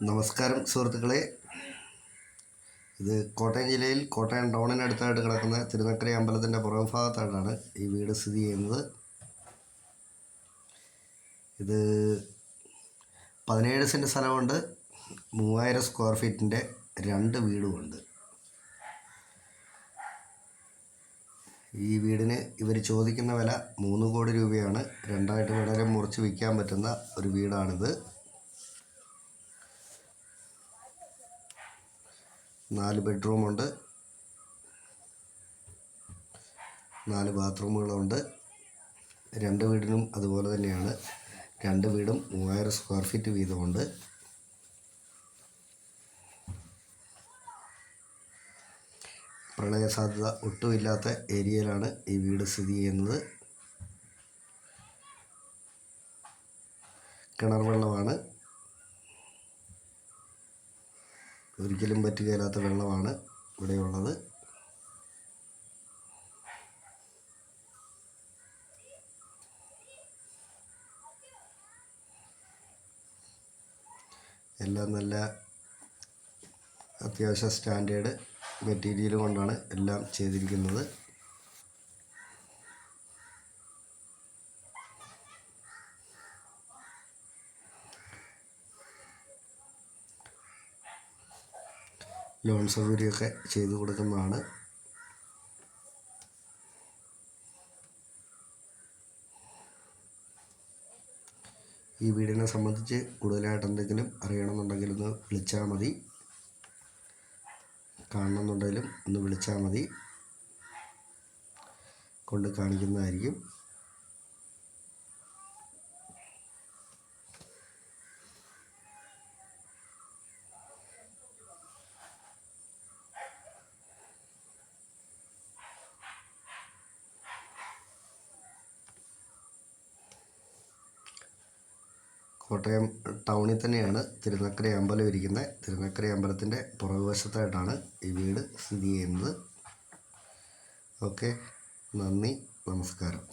നമസ്കാരം സുഹൃത്തുക്കളെ. ഇത് കോട്ടയം ജില്ലയിൽ കോട്ടയം ടൗണിനടുത്തായിട്ട് കിടക്കുന്ന തിരുനക്കര അമ്പലത്തിൻ്റെ പുറകുഭാഗത്തായിട്ടാണ് ഈ വീട് സ്ഥിതി ചെയ്യുന്നത്. ഇത് 17 സെൻറ്റ് സ്ഥലമുണ്ട്. 3000 സ്ക്വയർ ഫീറ്റിൻ്റെ 2 വീടുമുണ്ട്. ഈ വീടിന് ഇവർ ചോദിക്കുന്ന വില 3 കോടി രൂപയാണ്. രണ്ടായിട്ട് വളരെ മുറിച്ച് വിൽക്കാൻ പറ്റുന്ന ഒരു വീടാണിത്. 4 ബെഡ്റൂമുണ്ട്, 4 ബാത്റൂമുകളുണ്ട്. 2 വീടിനും അതുപോലെ തന്നെയാണ്. 2 വീടും 3000 സ്ക്വയർ ഫീറ്റ് വീതമുണ്ട്. പ്രളയ സാധ്യത ഒട്ടുമില്ലാത്ത ഏരിയയിലാണ് ഈ വീട് സ്ഥിതി ചെയ്യുന്നത്. കിണർ വെള്ളമാണ്, ഒരിക്കലും പറ്റുകയില്ലാത്ത വെള്ളമാണ് ഇവിടെയുള്ളത്. എല്ലാം നല്ല അത്യാവശ്യം സ്റ്റാൻഡേർഡ് മെറ്റീരിയൽ കൊണ്ടാണ് എല്ലാം ചെയ്തിരിക്കുന്നത്. ലോൺ സൗകര്യമൊക്കെ ചെയ്തു കൊടുക്കുന്നതാണ്. ഈ വീടിനെ സംബന്ധിച്ച് കൂടുതലായിട്ട് എന്തെങ്കിലും അറിയണമെന്നുണ്ടെങ്കിൽ ഒന്ന് വിളിച്ചാൽ മതി. കാണണമെന്നുണ്ടെങ്കിലും ഒന്ന് വിളിച്ചാൽ മതി, കൊണ്ട് കാണിക്കുന്നതായിരിക്കും. കോട്ടയം ടൗണിൽ തന്നെയാണ് തിരുനക്കര അമ്പലം ഇരിക്കുന്നത്. തിരുനക്കര അമ്പലത്തിൻ്റെ പുറകുവശത്തായിട്ടാണ് ഈ വീട് സ്ഥിതി ചെയ്യുന്നത്. ഓക്കെ, നന്ദി, നമസ്കാരം.